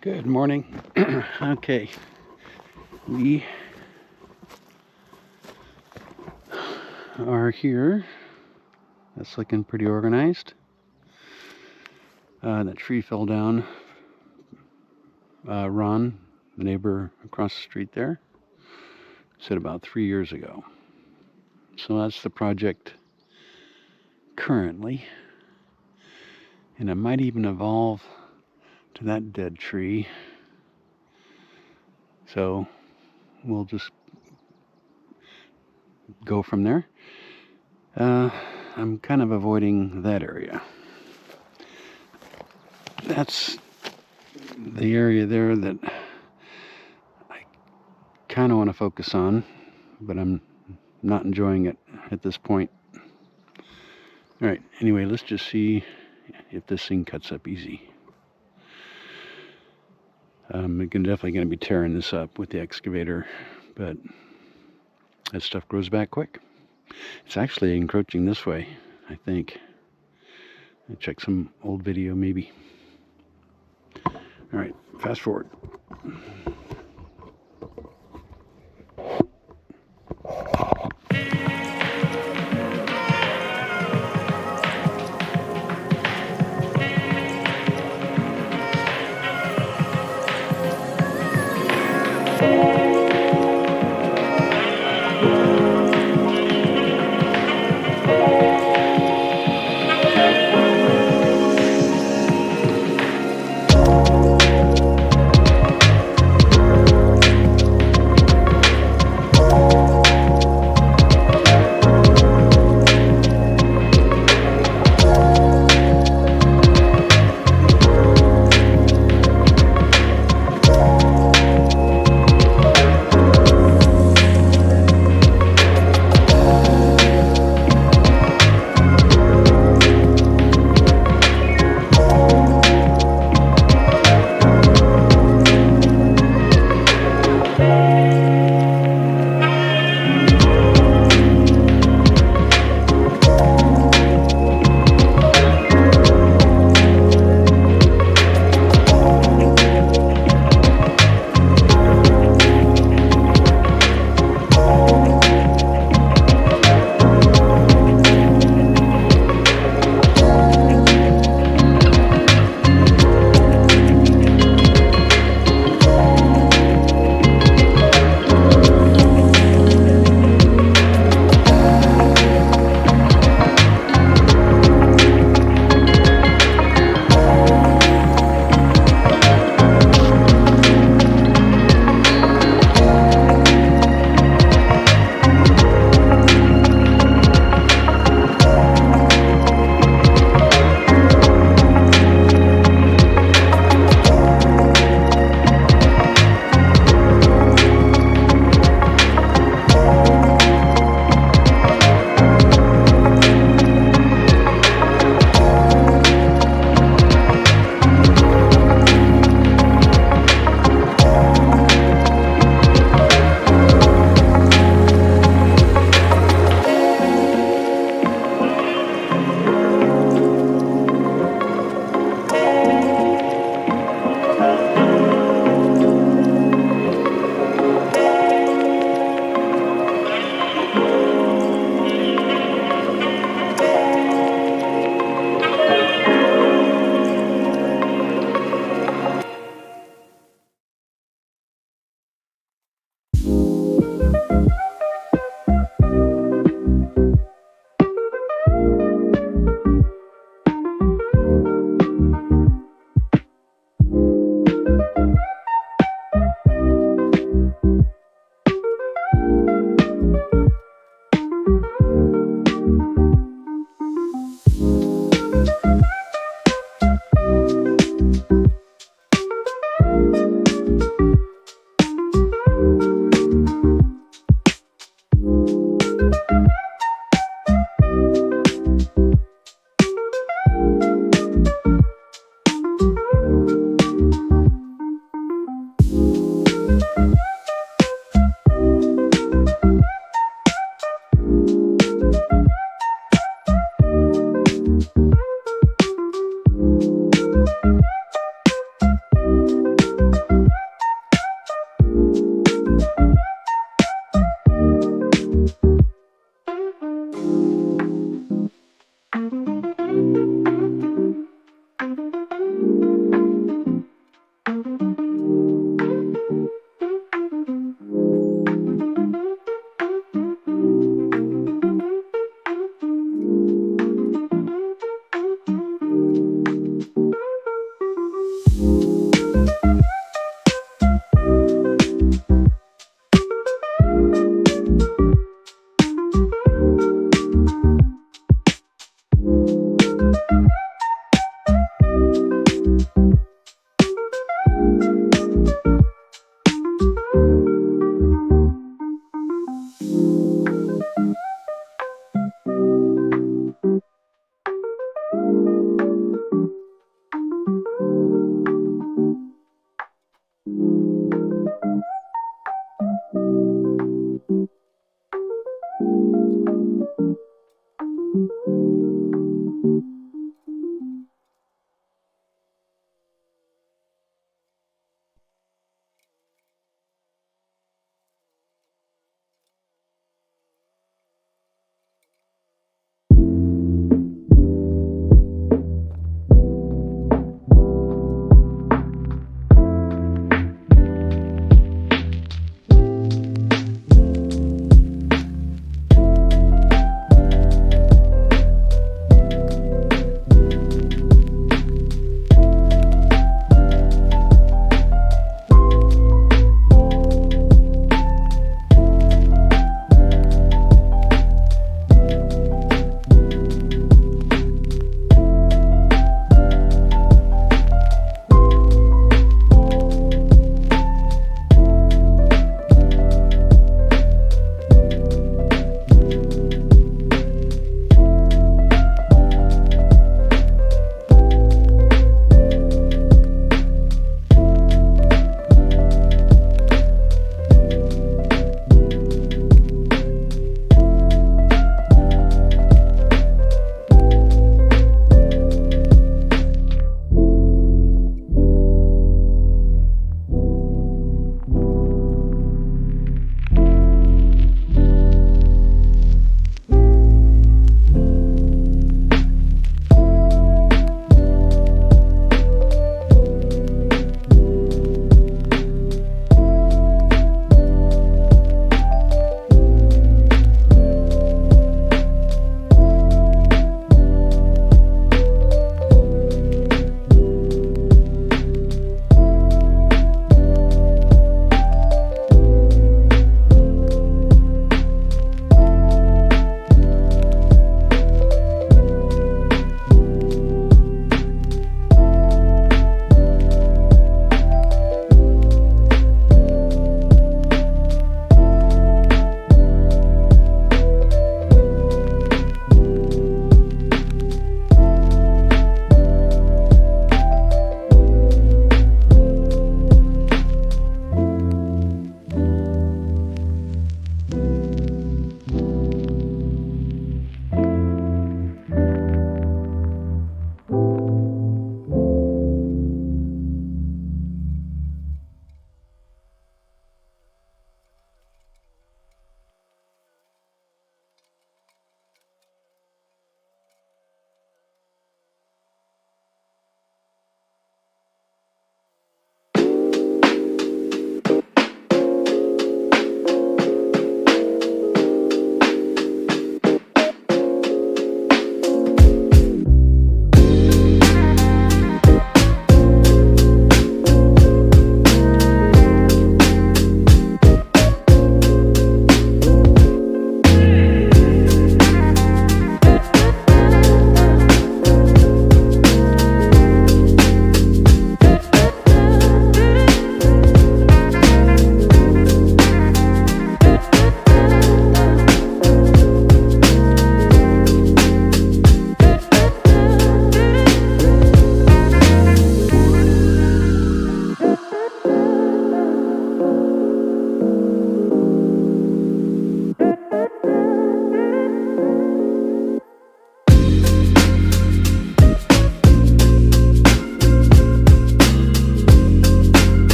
Good morning. Okay, we are here. That's looking pretty organized. That tree fell down. Ron, the neighbor across the street there, said about 3 years ago. So that's the project currently. And it might even evolve to that dead tree. So we'll just go from there. I'm kind of avoiding that area. That's the area there that I kind of want to focus on, but I'm not enjoying it at this point. All right, anyway, let's just see if this thing cuts up easy. I'm definitely going to be tearing this up with the excavator, but that stuff grows back quick. It's actually encroaching this way, I think. I'll check some old video maybe. All right, fast forward.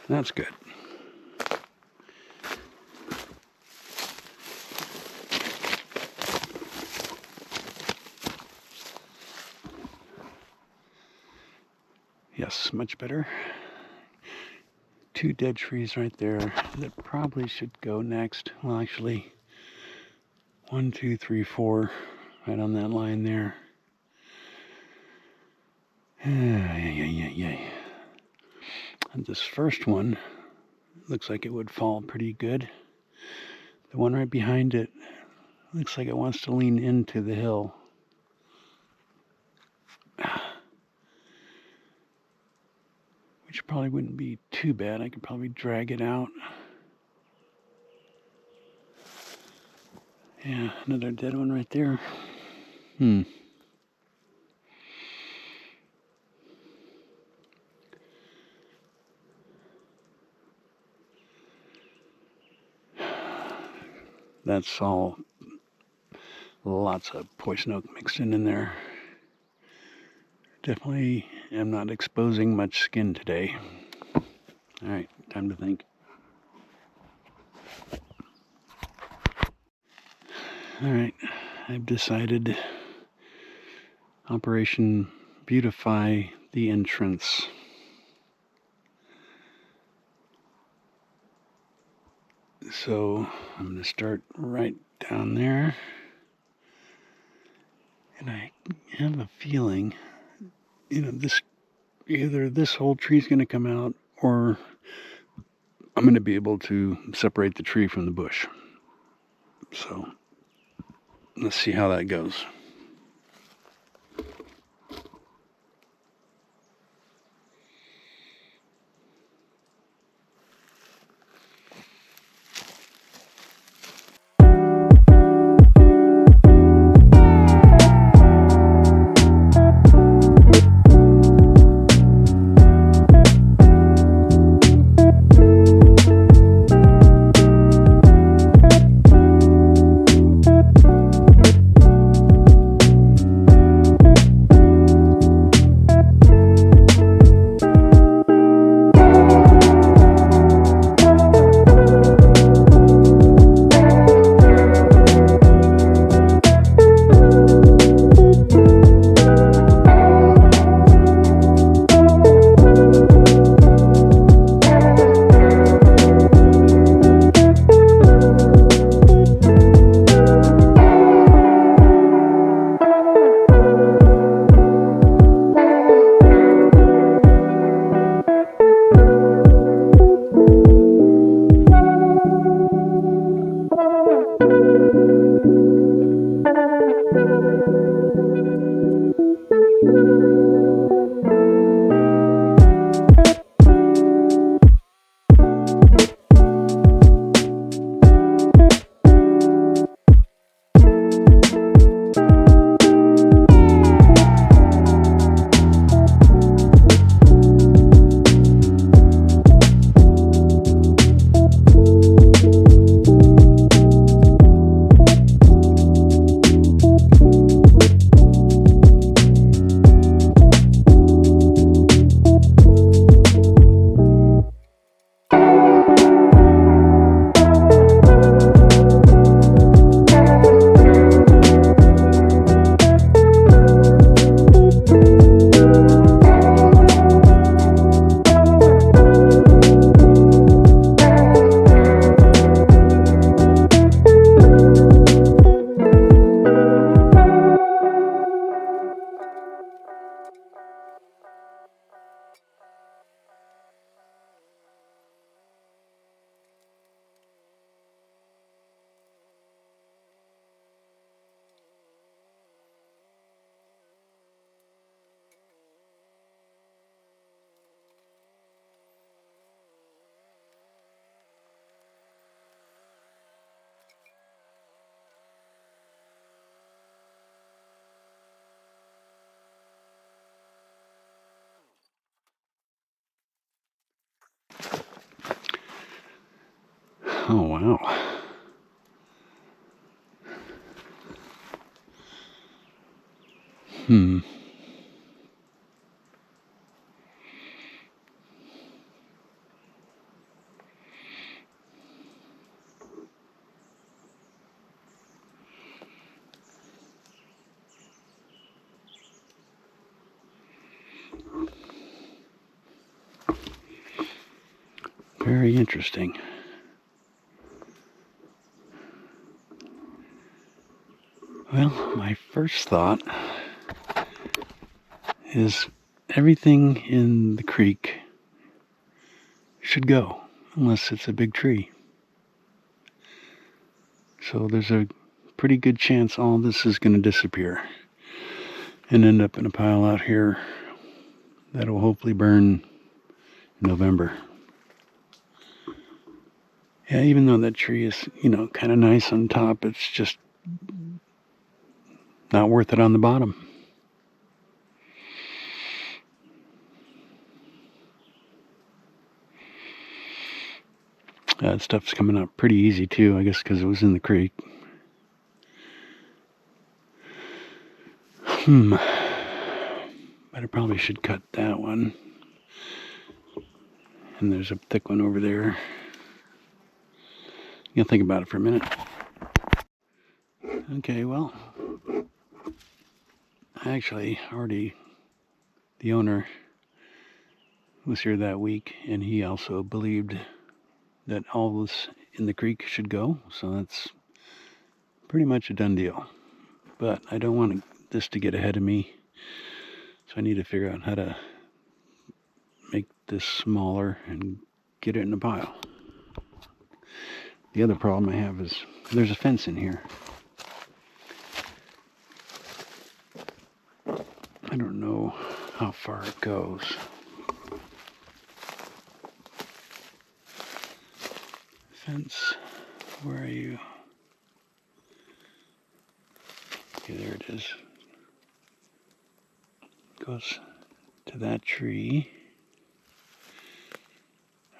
That's good. Yes, much better. 2 dead trees right there that probably should go next. Well, actually, 1, 2, 3, 4, right on that line there. And this first one looks like it would fall pretty good. The one right behind it looks like it wants to lean into the hill. Which probably wouldn't be too bad. I could probably drag it out. Yeah, another dead one right there. That's all lots of poison oak mixed in there. Definitely am not exposing much skin today. All right, time to think. All right, I've decided Operation Beautify the Entrance. So I'm going to start right down there. And I have a feeling, either this whole tree's going to come out or I'm going to be able to separate the tree from the bush. So let's see how that goes. Oh, wow. Very interesting. Well, my first thought is everything in the creek should go, unless it's a big tree. So there's a pretty good chance all this is going to disappear and end up in a pile out here that will hopefully burn in November. Yeah, even though that tree is, kind of nice on top, it's just not worth it on the bottom. That stuff's coming up pretty easy too, I guess because it was in the creek. But I probably should cut that one. And there's a thick one over there. You gotta think about it for a minute. Okay, well, actually, the owner was here that week, and he also believed that all this in the creek should go, so that's pretty much a done deal. But I don't want this to get ahead of me, so I need to figure out how to make this smaller and get it in a pile. The other problem I have is there's a fence in here. I don't know how far it goes. Fence, where are you? Okay, there it is. Goes to that tree.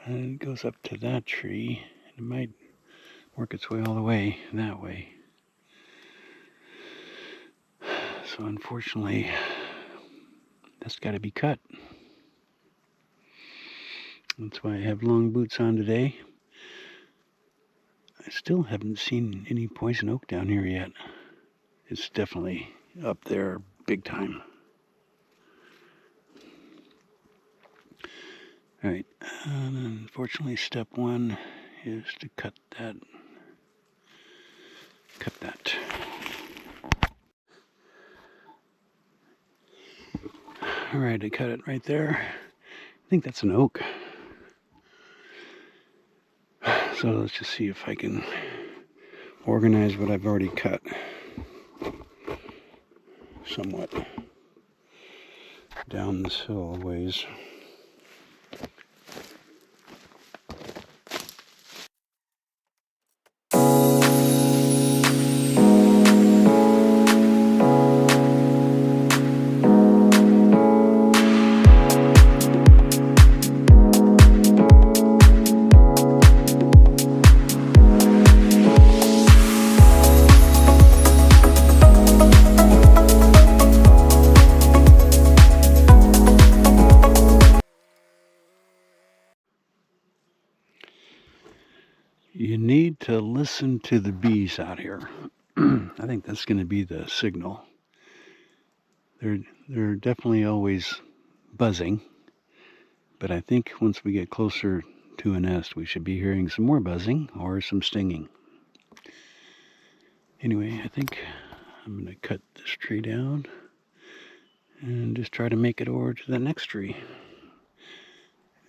And it goes up to that tree. And it might work its way all the way that way. So unfortunately, that's got to be cut. That's why I have long boots on today. I still haven't seen any poison oak down here yet. It's definitely up there big time. Alright, and unfortunately step one is to cut that. Alright, I cut it right there. I think that's an oak. So let's just see if I can organize what I've already cut somewhat down this hill a ways. You need to listen to the bees out here. I think that's going to be the signal. They're definitely always buzzing, but I think once we get closer to a nest, we should be hearing some more buzzing or some stinging. Anyway, I think I'm going to cut this tree down and just try to make it over to the next tree.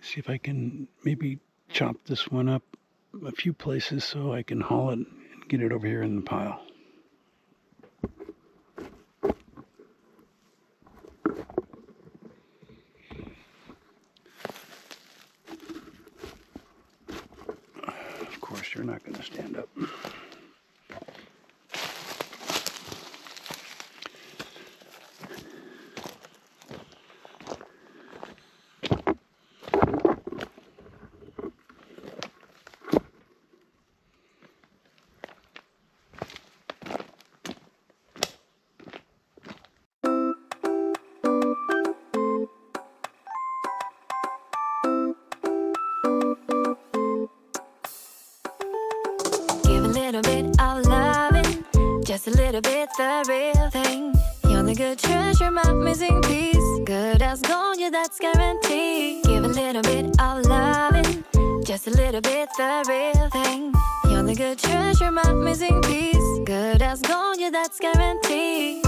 See if I can maybe chop this one up a few places so I can haul it and get it over here in the pile. Of course, you're not going to stand up. Little bit of loving, just a little bit the real thing. You're the good treasure, my missing piece. Good as gold, yeah, that's guaranteed. Give a little bit of loving, just a little bit the real thing. You're the good treasure, my missing piece. Good as gold, yeah, that's guaranteed.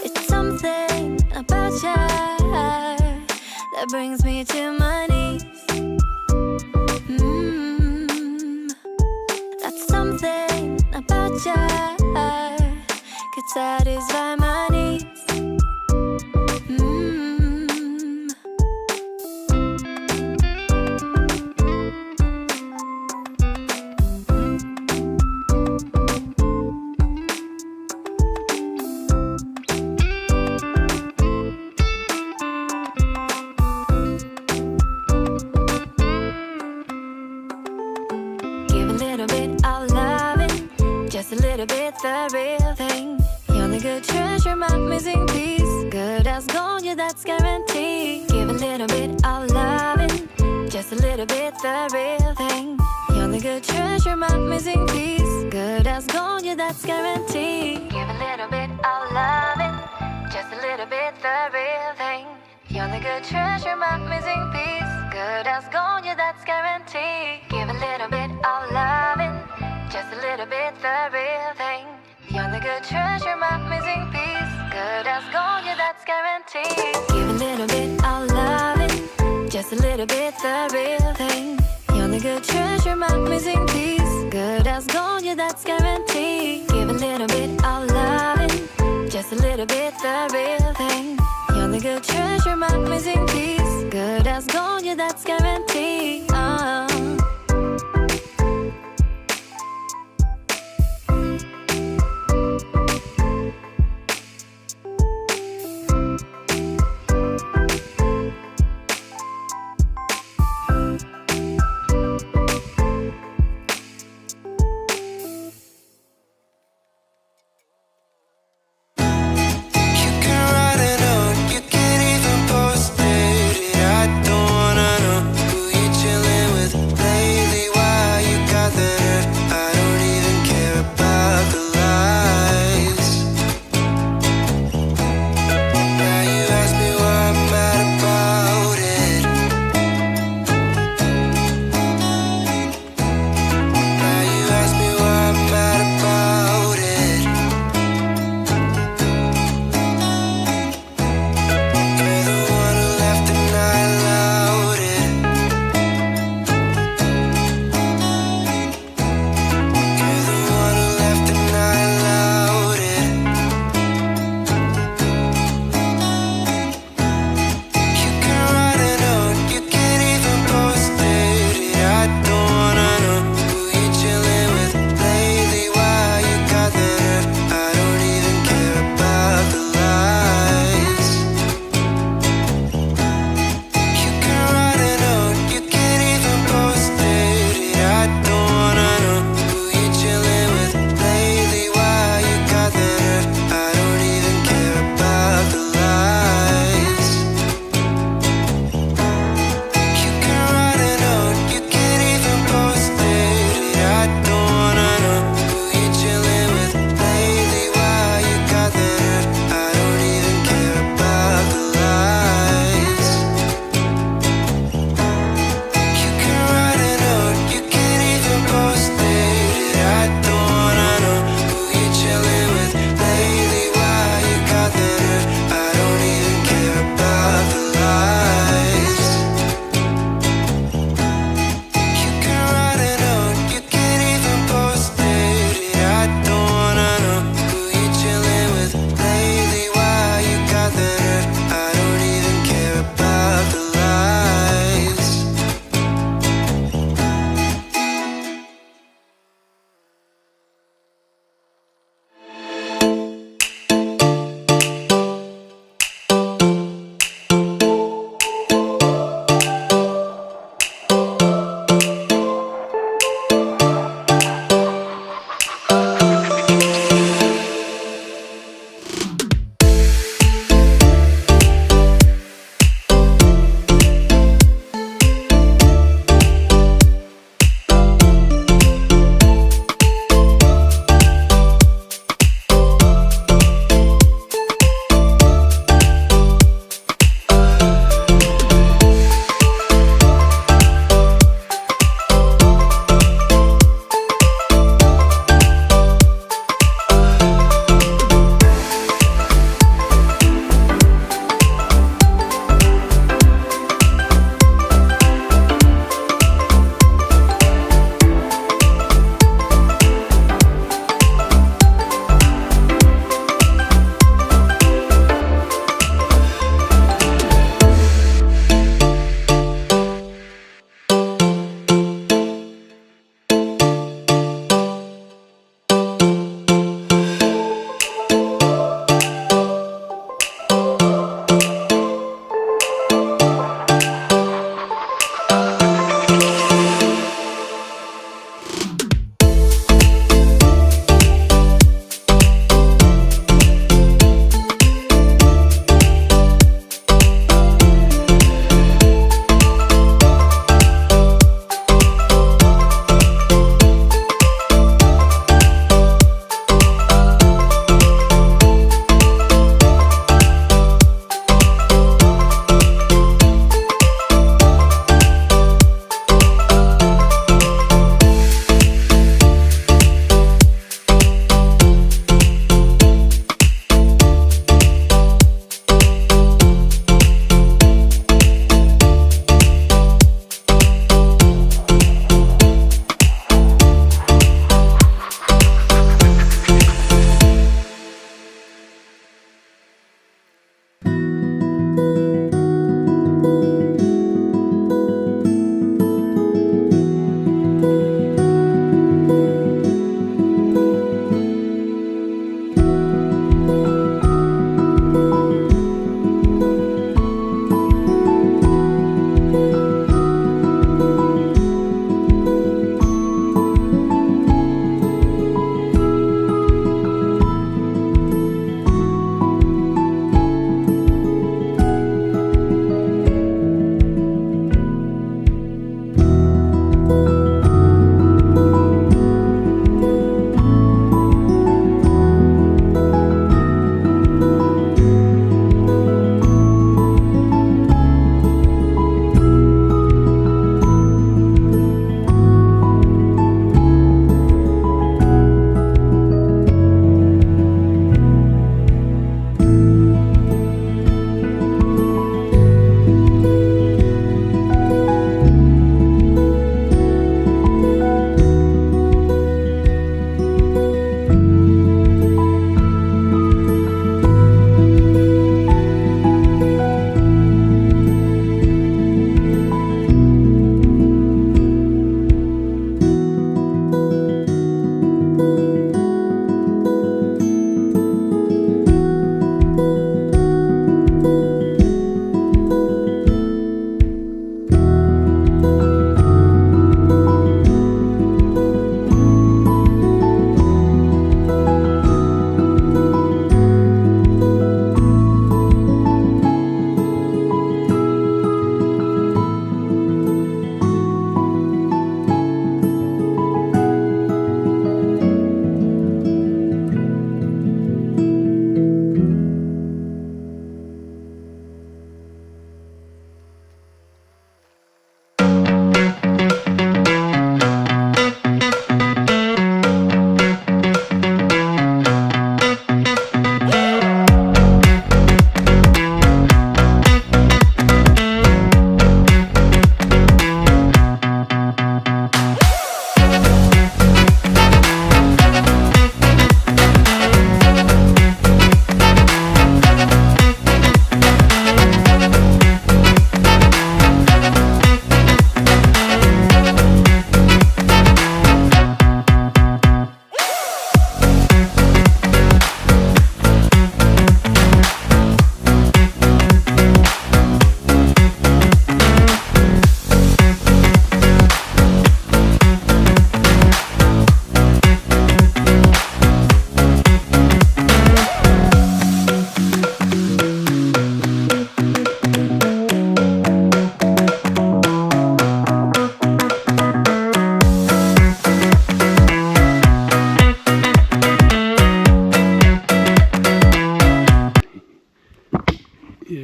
It's something about you that brings me to my knees. That's something about you could satisfy my needs. Give a little bit of loving, just a little bit the real thing. You're the good treasure, my missing piece. Good as gold, yeah, that's guaranteed. Give a little bit of loving, just a little bit the real thing. You're the good treasure, my missing piece. Good as gold, yeah, that's guaranteed. Give a little bit of loving, just a little bit the real thing. You're the good treasure, my missing piece. Good as gold, yeah, that's guaranteed. Give a little bit of loving, just a little bit the real thing. You're the good treasure, my missing piece. Good as gold, yeah, that's guaranteed. Give a little bit of loving, just a little bit the real thing. You're the good treasure, my missing piece. Good as gold, yeah, that's guaranteed. Give a little bit of loving, just a little bit the real thing. You're the good treasure, my missing piece. Good as gold, yeah, that's guaranteed. You can write a note, you can even post it. I don't wanna know who you're chilling with.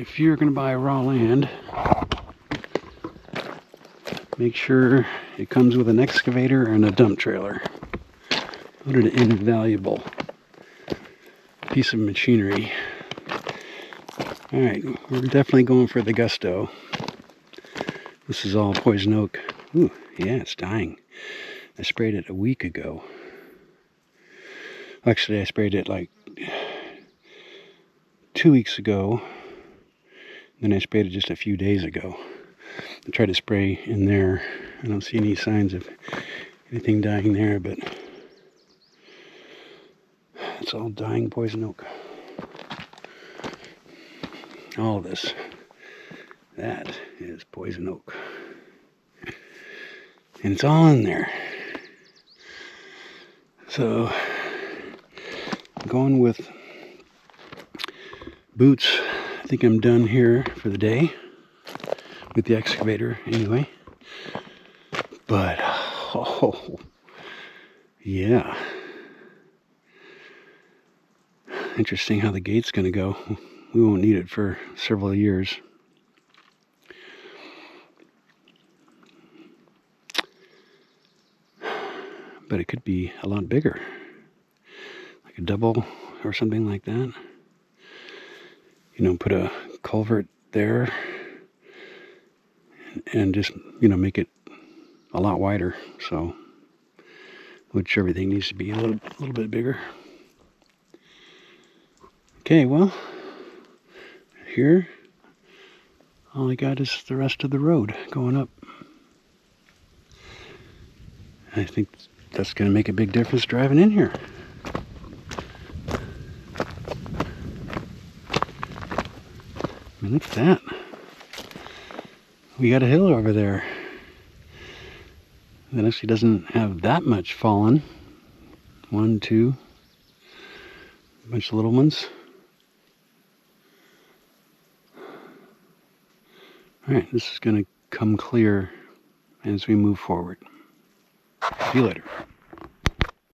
if you're going to buy raw land, make sure it comes with an excavator and a dump trailer. What an invaluable piece of machinery. Alright, we're definitely going for the Gusto. This is all poison oak. Ooh, yeah, it's dying. I sprayed it a week ago. Actually, I sprayed it like 2 weeks ago. Then I sprayed it just a few days ago. I tried to spray in there. I don't see any signs of anything dying there, but it's all dying poison oak. All of this. That is poison oak. And it's all in there. So, I'm going with boots. I think I'm done here for the day. With the excavator, anyway. But, oh, yeah. Interesting how the gate's going to go. We won't need it for several years. But it could be a lot bigger. Like a double or something like that. You know, put a culvert there. And just, you know, make it a lot wider. So, which everything needs to be a little bit bigger. Okay, well, here, all I got is the rest of the road going up. I think that's going to make a big difference driving in here. I mean, look at that. We got a hill over there that actually doesn't have that much fallen. 1, 2, a bunch of little ones. Alright, this is going to come clear as we move forward. See you later.